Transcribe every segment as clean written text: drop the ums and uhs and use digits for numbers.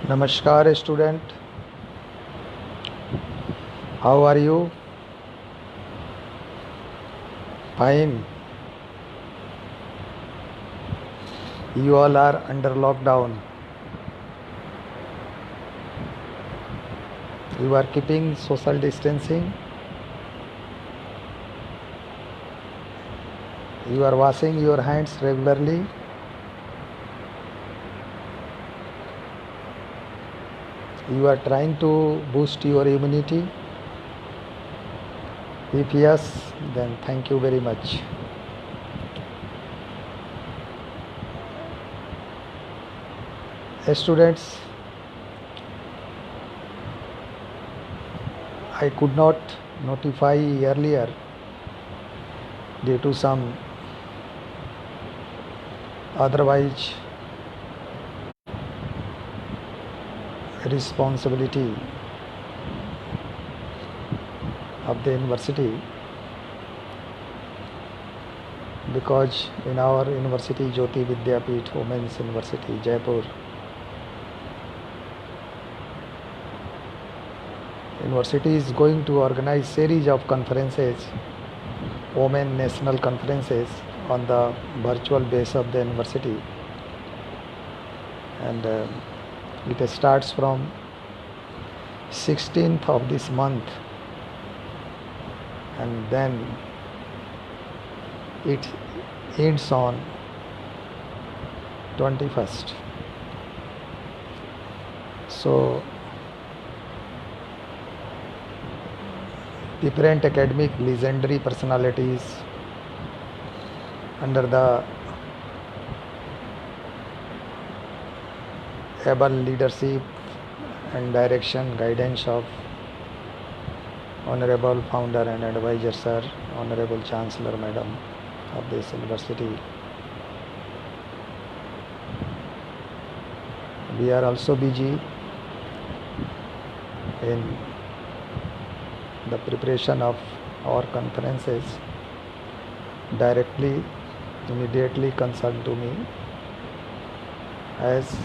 Namaskar student, how are you? Fine. You all are under lockdown. You are keeping social distancing. You are washing your hands regularly. You are trying to boost your immunity. If yes, then thank you very much. Students, I could not notify earlier due to some otherwise responsibility of the university, because in our university, Jyoti Vidyapeeth Women's University, Jaipur, university is going to organize series of conferences, women national conferences on the virtual base of the university, and it starts from 16th of this month, and then it ends on 21st. So different academic legendary personalities under the able leadership and direction, guidance of Honorable Founder and Advisor Sir, Honorable Chancellor Madam of this university. We are also busy in the preparation of our conferences. Directly, immediately consult to me, as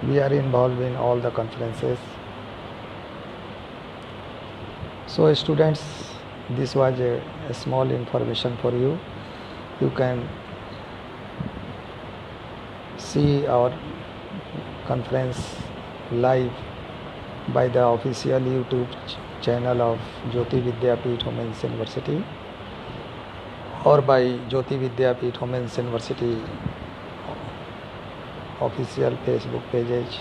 we are involved in all the conferences. So students, this was a small information for you. You can see our conference live by the official YouTube channel of Jyoti Vidyapeeth Women's University, or by Jyoti Vidyapeeth Women's University official Facebook pages.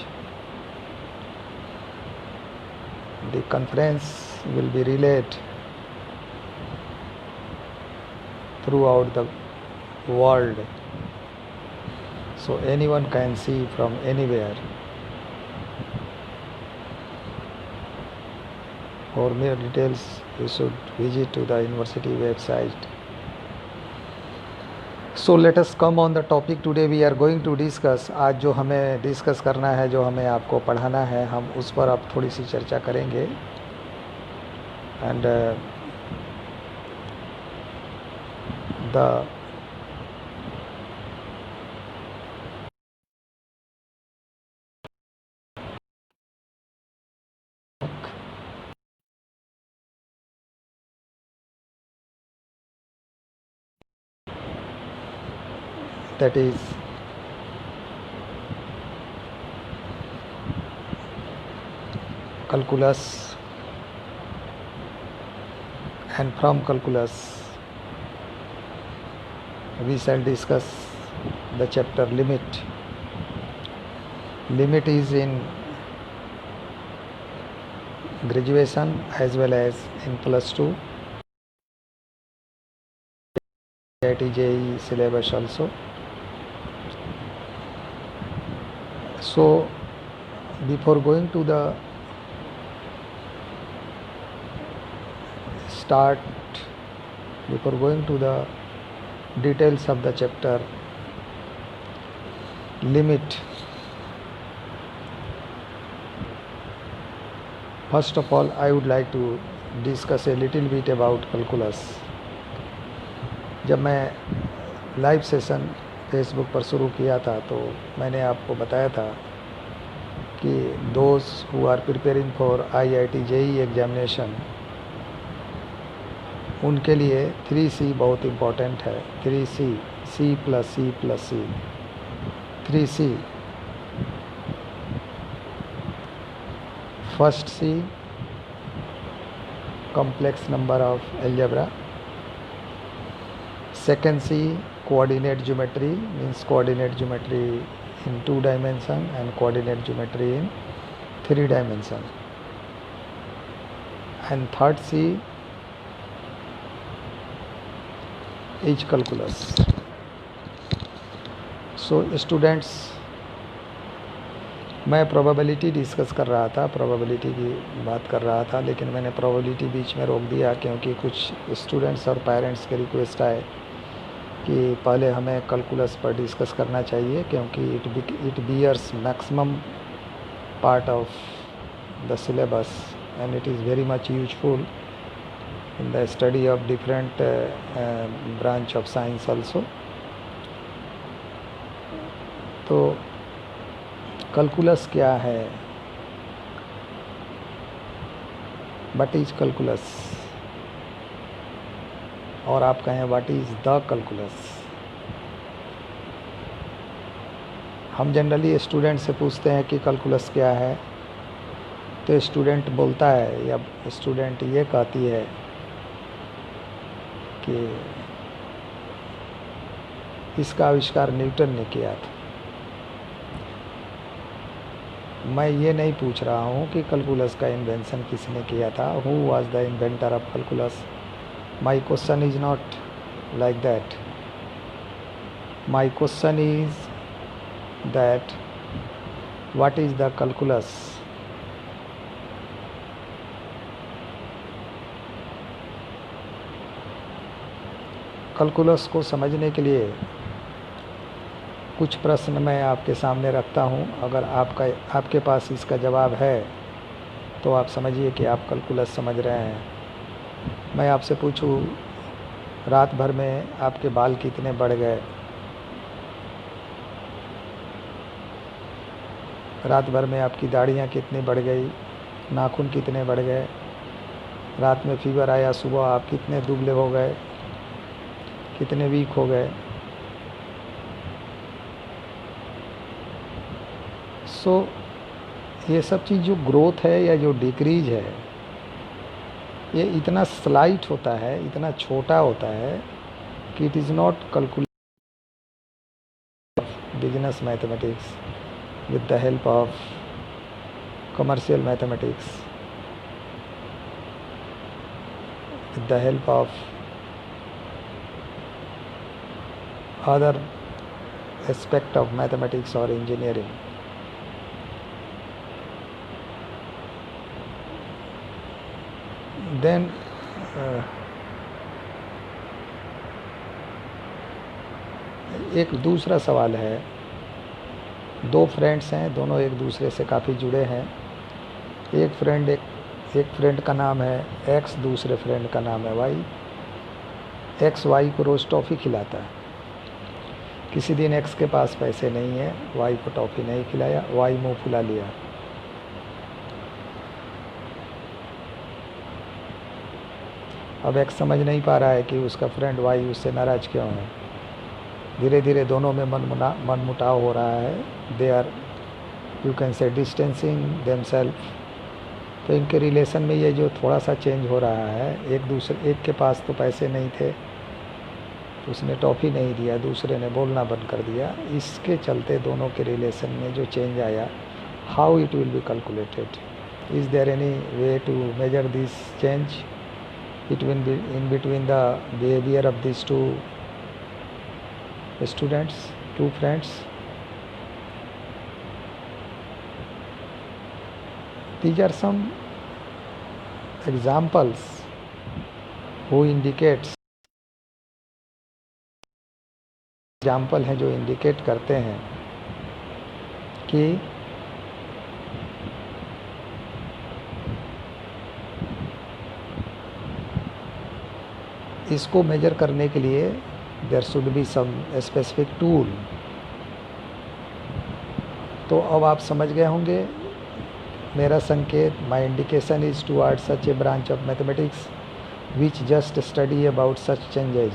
The conference will be relayed throughout the world, so anyone can see from anywhere. For more details, you should visit to the university website. So let us come on the topic today we are going to discuss. आज जो हमें discuss करना है, जो हमें आपको पढ़ाना है, हम उस पर अब थोड़ी सी चर्चा करेंगे. And the that is calculus, and from calculus we shall discuss the chapter limit. Limit is in graduation as well as in plus 2 IIT JEE syllabus also. So before going to the details of the chapter limit, first of all I would like to discuss a little bit about calculus. जब मैं live session Facebook पर शुरू किया था तो मैंने आपको बताया था कि those who are preparing for IIT JEE examination, उनके लिए 3C बहुत इम्पोर्टेंट है। 3C, C plus C plus C। 3C, first C complex number of algebra, second C coordinate geometry, means coordinate geometry in 2 dimension and coordinate geometry in 3 dimension, and third C is calculus. So students, मैं probability discuss कर रहा था, probability की बात कर रहा था, लेकिन मैंने प्रोबेबिलिटी बीच में रोक दिया क्योंकि कुछ स्टूडेंट्स और पेरेंट्स के रिक्वेस्ट आए कि पहले हमें कैलकुलस पर डिस्कस करना चाहिए क्योंकि it bears maximum part of the syllabus and it is very much useful in the study of different branch of science also. तो कैलकुलस क्या है? What is calculus? और आप कहें व्हाट इज द कैलकुलस? हम जनरली स्टूडेंट से पूछते हैं कि कैलकुलस क्या है, तो स्टूडेंट बोलता है या स्टूडेंट ये कहती है कि इसका आविष्कार न्यूटन ने किया था। मैं ये नहीं पूछ रहा हूँ कि कैलकुलस का इन्वेंशन किसने किया था, who was the inventor of calculus. My question is not like that. My question is that what is the calculus? Calculus को समझने के लिए कुछ प्रश्न मैं आपके सामने रखता हूँ। अगर आपके पास इसका जवाब है तो आप समझिए कि आप कैलकुलस समझ रहे हैं। मैं आपसे पूछूँ, रात भर में आपके बाल कितने बढ़ गए? रात भर में आपकी दाढ़ियाँ कितनी बढ़ गई? नाखून कितने बढ़ गए? रात में फीवर आया, सुबह आप कितने दुबले हो गए, कितने वीक हो गए? सो ये सब चीज़ जो ग्रोथ है या जो डिक्रीज है, ये इतना स्लाइट होता है, इतना छोटा होता है कि it is not calculate business mathematics with the help of commercial mathematics, with the help of other aspect of mathematics or engineering. Then एक दूसरा सवाल है, दो फ्रेंड्स हैं, दोनों एक दूसरे से काफ़ी जुड़े हैं। एक फ्रेंड का नाम है एक्स, दूसरे फ्रेंड का नाम है वाई। एक्स वाई को रोज़ टॉफ़ी खिलाता है। किसी दिन एक्स के पास पैसे नहीं है, वाई को टॉफ़ी नहीं खिलाया, वाई मुंह फुला लिया। अब एक्स समझ नहीं पा रहा है कि उसका फ्रेंड वाई उससे नाराज़ क्यों है। धीरे धीरे दोनों में मनमुटाव हो रहा है। They are, you can say, distancing themself. तो इनके रिलेशन में ये जो थोड़ा सा चेंज हो रहा है, एक के पास तो पैसे नहीं थे तो उसने टॉफ़ी नहीं दिया, दूसरे ने बोलना बंद कर दिया। इसके चलते दोनों के रिलेशन में जो चेंज आया, how it will be calculated? Is there any way to measure this change in between the behavior of these two students, two friends? These are some examples who indicates, example हैं जो indicate करते हैं कि इसको major करने के लिए there should be some specific tool. तो अब आप समझ गए होंगे मेरा संकेत, my indication is toward such a branch of mathematics which just study about such changes,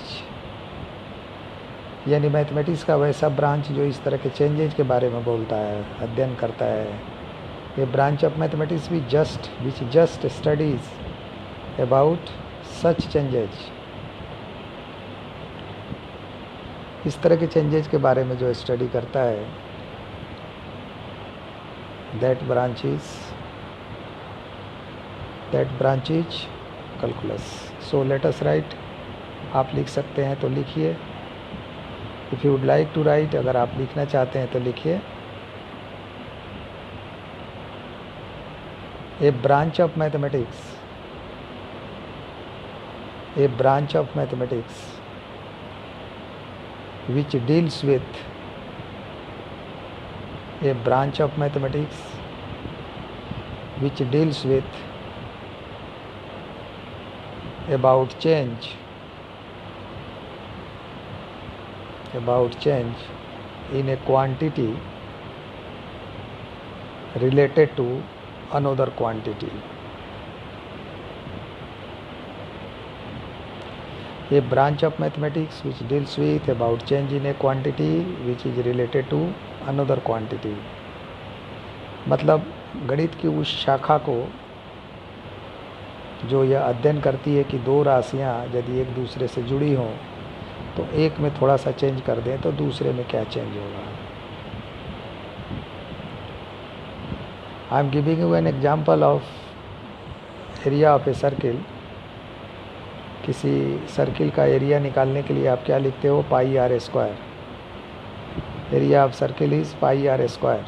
यानी मैथमेटिक्स का वैसा ब्रांच जो इस तरह के चेंजेज के बारे में बोलता है, अध्ययन करता है। ये branch of mathematics which just studies about such changes, इस तरह के चेंजेज के बारे में जो स्टडी करता है, that branch is calculus. So let us write. आप लिख सकते हैं तो लिखिए, if you would like to write, अगर आप लिखना चाहते हैं तो लिखिए। A branch of mathematics which deals with about change in a quantity related to another quantity. A branch of mathematics which deals with about change in a quantity which is related to another quantity. मतलब गणित की उस शाखा को जो यह अध्ययन करती है कि दो राशियां यदि एक दूसरे से जुड़ी हों तो एक में थोड़ा सा चेंज कर दें तो दूसरे में क्या चेंज होगा। I am giving you an example of area of a circle. किसी सर्किल का एरिया निकालने के लिए आप क्या लिखते हो, pi R square. Area of circle is pi R square.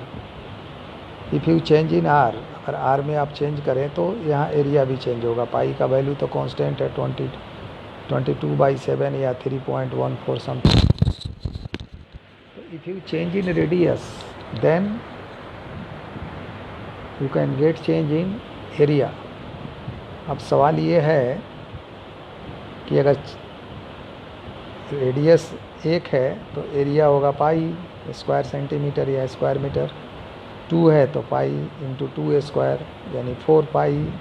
If you change in R, अगर आर में आप चेंज करें तो यहाँ एरिया भी चेंज होगा। पाई का वैल्यू तो कांस्टेंट है 22/7 या 3.14 something. If you change in radius then you can get change in area. अब सवाल ये है कि अगर रेडियस 1 है तो एरिया होगा पाई स्क्वायर सेंटीमीटर या स्क्वायर मीटर। 2 है तो पाई इंटू 2 स्क्वायर यानी 4 पाई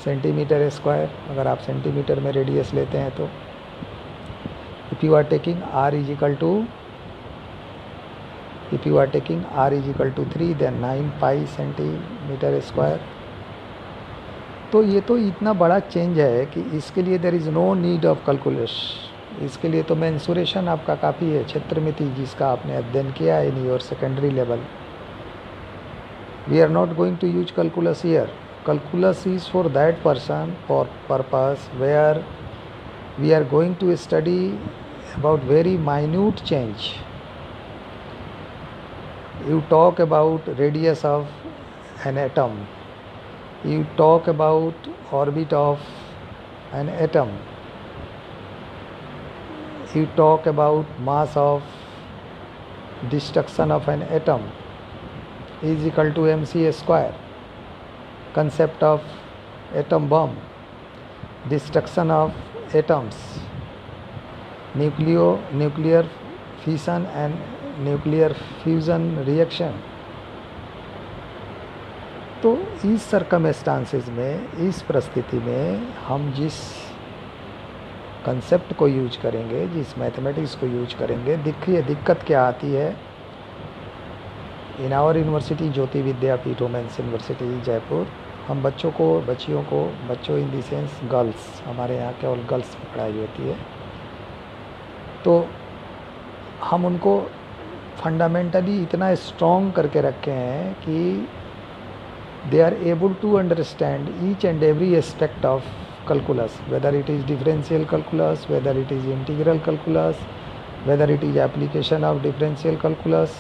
सेंटीमीटर स्क्वायर, अगर आप सेंटीमीटर में रेडियस लेते हैं तो। If you are taking R is equal to 3 then 9 pi centimetre square. तो ये तो इतना बड़ा चेंज है कि इसके लिए there is no need of calculus. इसके लिए तो मेंसुरेशन आपका काफ़ी है, क्षेत्रमिति जिसका आपने अध्ययन किया है in your secondary level. We are not going to use calculus here. Calculus is for that purpose where we are going to study about very minute change. You talk about radius of an atom. You talk about orbit of an atom. You talk about mass of destruction of an atom is equal to mc square. Concept of atom bomb, destruction of atoms, nuclear fission and nuclear fusion reaction. तो इस circumstances में, इस परिस्थिति में हम जिस concept को use करेंगे, जिस मैथमेटिक्स को यूज करेंगे, देखिए दिक्कत क्या आती है। In our university Jyoti Vidyapeeth women's university Jaipur, हम बच्चों इन दी सेंस गर्ल्स, हमारे यहाँ केवल गर्ल्स की पढ़ाई होती है, तो हम उनको फंडामेंटली इतना स्ट्रॉन्ग करके रखे हैं कि they are able to understand each and every aspect of calculus, whether it is differential calculus, whether it is integral calculus, whether it is application of differential calculus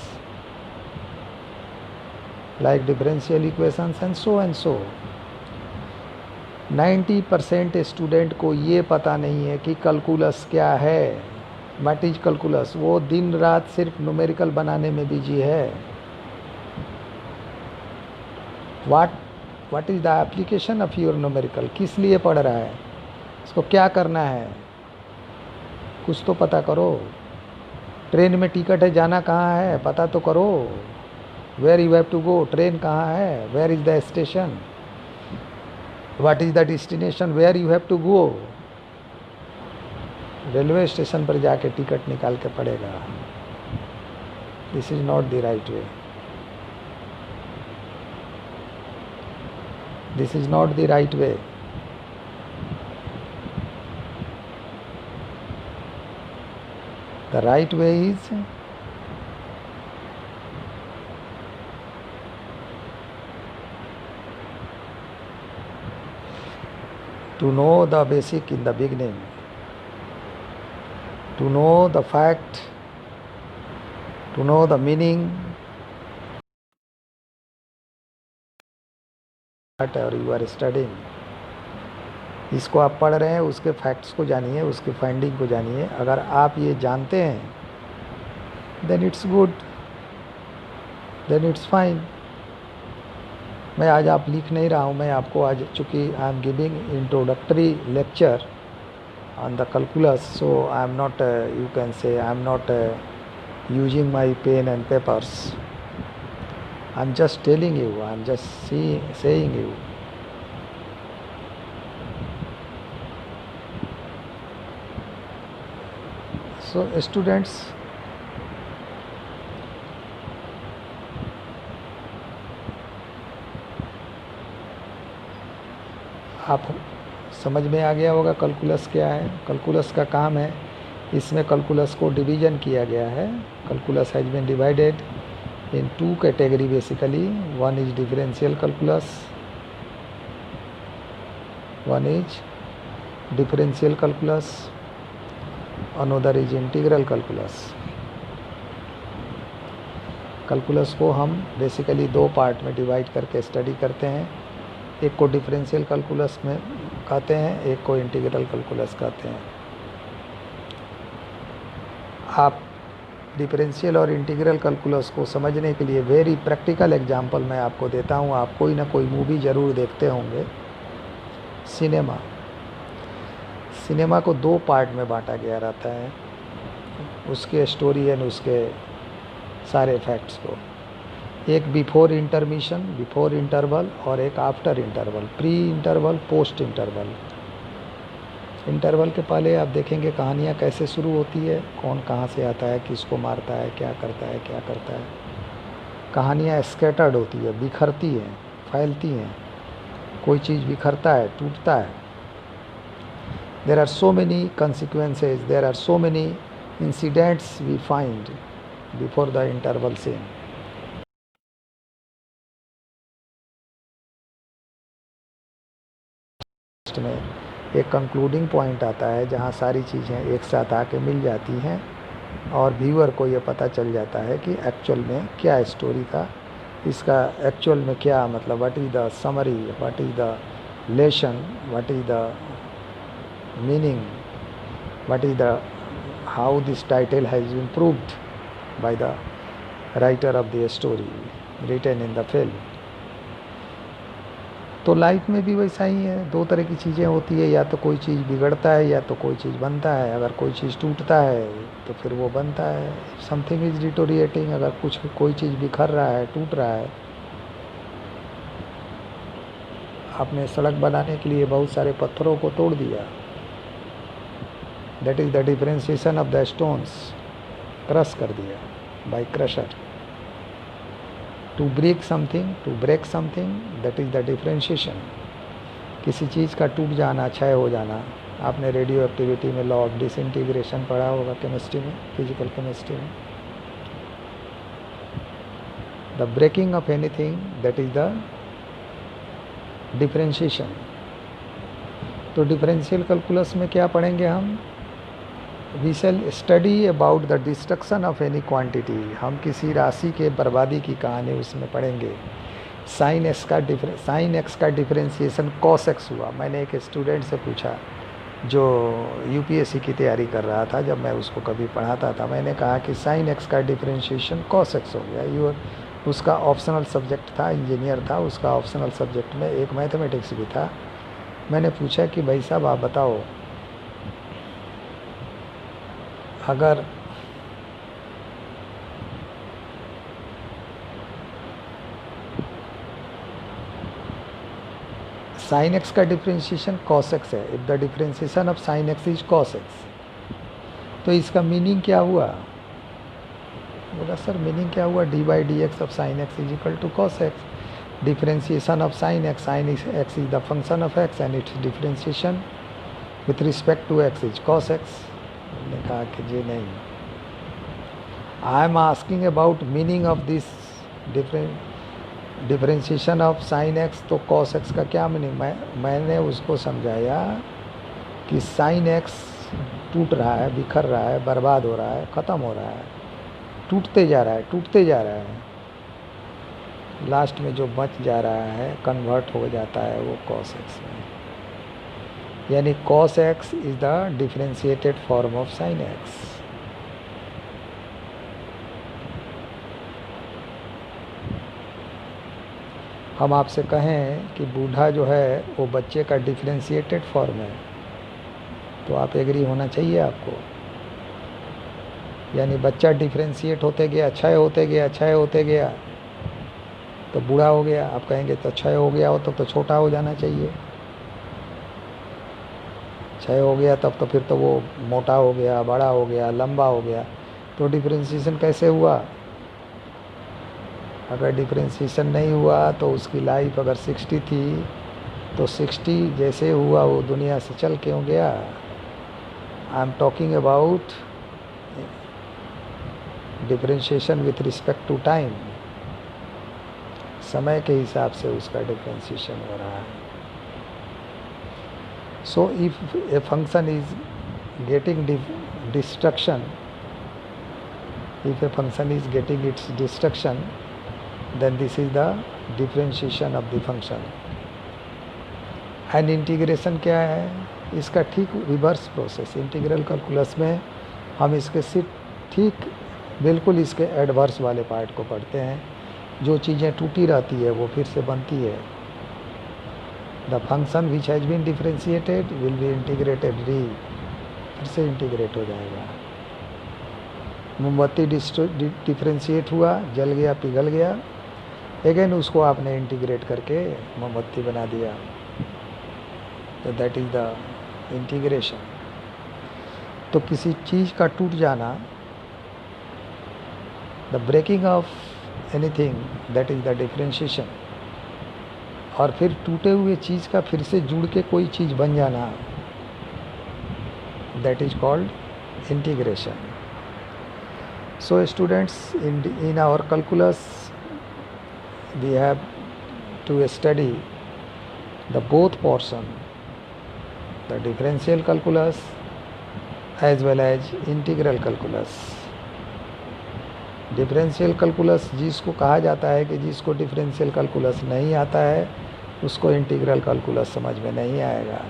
like differential equations and so. 90% student को ये पता नहीं है कि calculus क्या है, what is calculus. वो दिन रात सिर्फ न्यूमेरिकल बनाने में बिजी है। What is the application of your numerical, किस लिए पढ़ रहा है, इसको क्या करना है। कुछ तो पता करो। ट्रेन में टिकट है, जाना कहाँ है पता तो करो। Where you have to go, train कहाँ है, where is the station, what is the destination, where you have to go. Railway station पर जाके टिकट निकाल के पड़ेगा। This is not the right way, this is not the right way. The right way is to know the basic in the beginning, to know the fact, to know the meaning, whatever you are studying. इसको आप पढ़ रहे हैं, उसके facts को जानिए, उसके finding को जानिए। अगर आप ये जानते हैं then it's good, then it's fine. मैं आज आप लिख नहीं रहा हूँ, मैं आपको आज, चूँकि I am giving introductory lecture on the calculus, so I am not, you can say I am not using my pen and papers. I am just telling you, I am just saying you. So students, आप समझ में आ गया होगा calculus क्या है। Calculus का काम है, इसमें कैलकुलस को डिवीजन किया गया है। Calculus has been divided in two category basically. One is differential calculus, one is differential calculus, another is integral calculus. Calculus को हम बेसिकली दो पार्ट में डिवाइड करके स्टडी करते हैं। एक को डिफरेंशियल कैलकुलस में कहते हैं, एक को इंटीग्रल कैलकुलस कहते हैं। आप डिफरेंशियल और इंटीग्रल कैलकुलस को समझने के लिए वेरी प्रैक्टिकल एग्जांपल मैं आपको देता हूँ। आप कोई ना कोई मूवी ज़रूर देखते होंगे। सिनेमा को दो पार्ट में बांटा गया रहता है, उसके स्टोरी एंड उसके सारे फैक्ट्स को। एक बिफोर इंटरमिशन, बिफोर इंटरवल, और एक after interval, pre interval, post interval. Interval के पहले आप देखेंगे कहानियाँ कैसे शुरू होती है, कौन कहाँ से आता है, किसको मारता है, क्या करता है, क्या करता है। कहानियाँ स्कैटर्ड होती है, बिखरती हैं, फैलती हैं। कोई चीज़ बिखरता है, टूटता है। There are so many consequences, there are so many incidents we find before the interval scene. में एक कंक्लूडिंग पॉइंट आता है जहाँ सारी चीज़ें एक साथ आके मिल जाती हैं और व्यूअर को ये पता चल जाता है कि एक्चुअल में क्या स्टोरी था, इसका एक्चुअल में क्या मतलब, what is the summary, what is the lesson, what is the meaning, what is the, how this title has been proved by the writer of the story written in the film. तो life में भी वैसा ही है। दो तरह की चीज़ें होती है, या तो कोई चीज़ बिगड़ता है या तो कोई चीज़ बनता है। अगर कोई चीज़ टूटता है तो फिर वो बनता है। समथिंग इज डिटोरिएटिंग, अगर कोई चीज़ बिखर रहा है, टूट रहा है। आपने सड़क बनाने के लिए बहुत सारे पत्थरों को तोड़ दिया, that is the differentiation of the stones, crush कर दिया by crusher. To break something, that is the differentiation. किसी चीज़ का टूट जाना, क्षय हो जाना। आपने रेडियो एक्टिविटी में लॉ ऑफ डिसइंटीग्रेशन पढ़ा होगा केमिस्ट्री में, फिजिकल केमिस्ट्री में। The breaking of anything, that is the differentiation. तो डिफरेंशियल कैलकुलस में क्या पढ़ेंगे हम? We shall study about the destruction of any quantity. हम किसी राशि के बर्बादी की कहानी उसमें पढ़ेंगे। साइन एक्स का डिफरेंशिएशन कॉस एक्स हुआ। मैंने एक स्टूडेंट से पूछा जो यूपीएससी की तैयारी कर रहा था, जब मैं उसको कभी पढ़ाता था, मैंने कहा कि साइन एक्स का डिफरेंशिएशन कॉस एक्स हो गया। उसका ऑप्शनल सब्जेक्ट था, इंजीनियर था, उसका ऑप्शनल सब्जेक्ट में एक मैथमेटिक्स भी था। मैंने पूछा कि भाई साहब आप बताओ, अगर साइन एक्स का डिफ्रेंशिएशन कॉस एक्स है, if the differentiation of sine X is cos x, तो इसका मीनिंग क्या हुआ? बोला सर मीनिंग क्या हुआ, D by D X of sine X is equal to cos X, differentiation of sine X is the function of X and its differentiation with respect to X is cos X. हमने कहा कि जी नहीं, I am asking about meaning of this differentiation of sine X, तो cos X का क्या meaning? मैंने उसको समझाया कि साइन एक्स टूट रहा है, बिखर रहा है, बर्बाद हो रहा है, ख़त्म हो रहा है, टूटते जा रहा है, टूटते जा रहा है, लास्ट में जो बच जा रहा है कन्वर्ट हो जाता है वो कॉस एक्स में, यानी cos x is the differentiated form of sine x. हम आपसे कहें कि बूढ़ा जो है वो बच्चे का डिफरेंशिएटेड फॉर्म है, तो आप एग्री होना चाहिए आपको, यानी बच्चा डिफरेंशिएट होते गया, क्षय होते गया, क्षय होते गया तो बूढ़ा हो गया। आप कहेंगे तो क्षय हो गया हो तो छोटा हो जाना चाहिए, क्षय हो गया तब तो फिर तो वो मोटा हो गया, बड़ा हो गया, लंबा हो गया, तो डिफरेंशिएशन कैसे हुआ? अगर डिफरेंशिएशन नहीं हुआ तो उसकी लाइफ अगर 60 थी तो 60 जैसे हुआ वो दुनिया से चल क्यों गया? I am talking about differentiation with respect to time, समय के हिसाब से उसका डिफरेंशिएशन हो रहा है। So if a function is getting destruction, if a function is getting its destruction, then this is the differentiation of the function. And integration क्या है? इसका ठीक रिवर्स प्रोसेस। इंटीग्रल कैलकुलस में हम इसके ठीक बिल्कुल इसके एडवर्स वाले पार्ट को पढ़ते हैं। जो चीज़ें टूटी रहती है वो फिर से बनती है। The function which has been differentiated will be integrated फिर से इंटीग्रेट हो जाएगा। मोमबत्ती डिफ्रेंशिएट हुआ, जल गया, पिघल गया, अगेन उसको आपने इंटीग्रेट करके मोमबत्ती बना दिया, तो दैट इज़ द इंटीग्रेशन। तो किसी चीज़ का टूट जाना, the breaking of anything, that is the differentiation. और फिर टूटे हुए चीज़ का फिर से जुड़ के कोई चीज़ बन जाना, that is called integration. So students, in our calculus we have to study the both portion, the differential calculus as well as integral calculus. Differential calculus जिसको कहा जाता है कि जिसको डिफरेंशियल कैलकुलस नहीं आता है उसको इंटीग्रल कैलकुलस समझ में नहीं आएगा।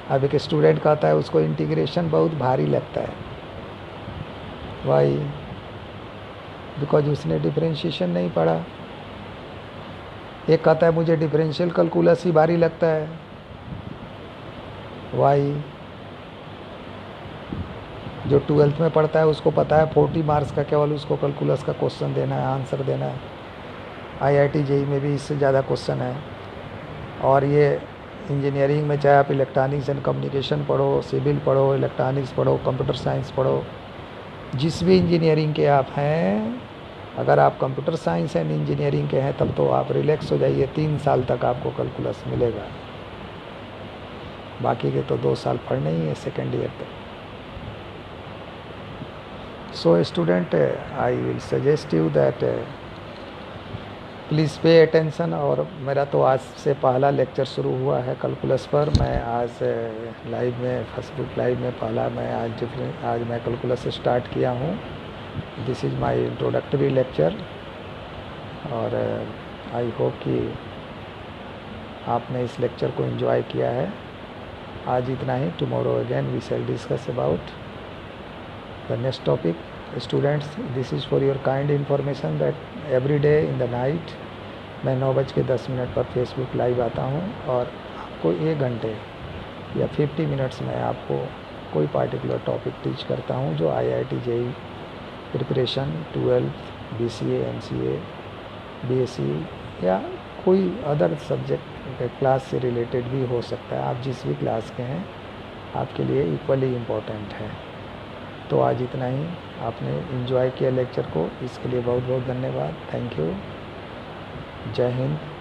अब एक स्टूडेंट कहता है उसको इंटीग्रेशन बहुत भारी लगता है, वाई? बिकॉज उसने डिफरेंशिएशन नहीं पढ़ा। एक कहता है मुझे डिफरेंशियल कैलकुलस ही भारी लगता है, वाई? जो 12th में पढ़ता है उसको पता है 40 मार्क्स का केवल उसको कैलकुलस का क्वेश्चन देना है, आंसर देना है। IIT JEE में भी इससे ज़्यादा क्वेश्चन है। और ये इंजीनियरिंग में चाहे आप इलेक्ट्रॉनिक्स एंड कम्युनिकेशन पढ़ो, सिविल पढ़ो, इलेक्ट्रॉनिक्स पढ़ो, कंप्यूटर साइंस पढ़ो, जिस भी इंजीनियरिंग के आप हैं, अगर आप कंप्यूटर साइंस एंड इंजीनियरिंग के हैं तब तो आप रिलैक्स हो जाइए, 3 साल तक आपको कैलकुलस मिलेगा। बाकी के तो 2 साल पढ़ने ही है सेकेंड ईयर तक। So student, I will suggest you that please pay attention. और मेरा तो आज से पहला लेक्चर शुरू हुआ है कैलकुलस पर। मैं आज लाइव में, फेसबुक लाइव में पहला मैं आज मैं कैलकुलस स्टार्ट किया हूँ। This is my introductory lecture, और आई होप कि आपने इस लेक्चर को एंजॉय किया है। आज इतना ही। Tomorrow again we shall discuss about the next topic. Students, this is for your kind information that every day in the night मैं 9:10 पर फेसबुक लाइव आता हूँ, और आपको 1 घंटे या 50 मिनट्स में आपको कोई पार्टिकुलर टॉपिक टीच करता हूँ जो IIT JEE preparation, 12th, BCA, MCA, BSc या कोई अदर सब्जेक्ट क्लास से रिलेटेड भी हो सकता है। आप जिस भी क्लास के हैं आपके लिए इक्वली इम्पोर्टेंट है। तो आज इतना ही। आपने एंजॉय किया लेक्चर को, इसके लिए बहुत बहुत धन्यवाद। Thank you. जय हिंद।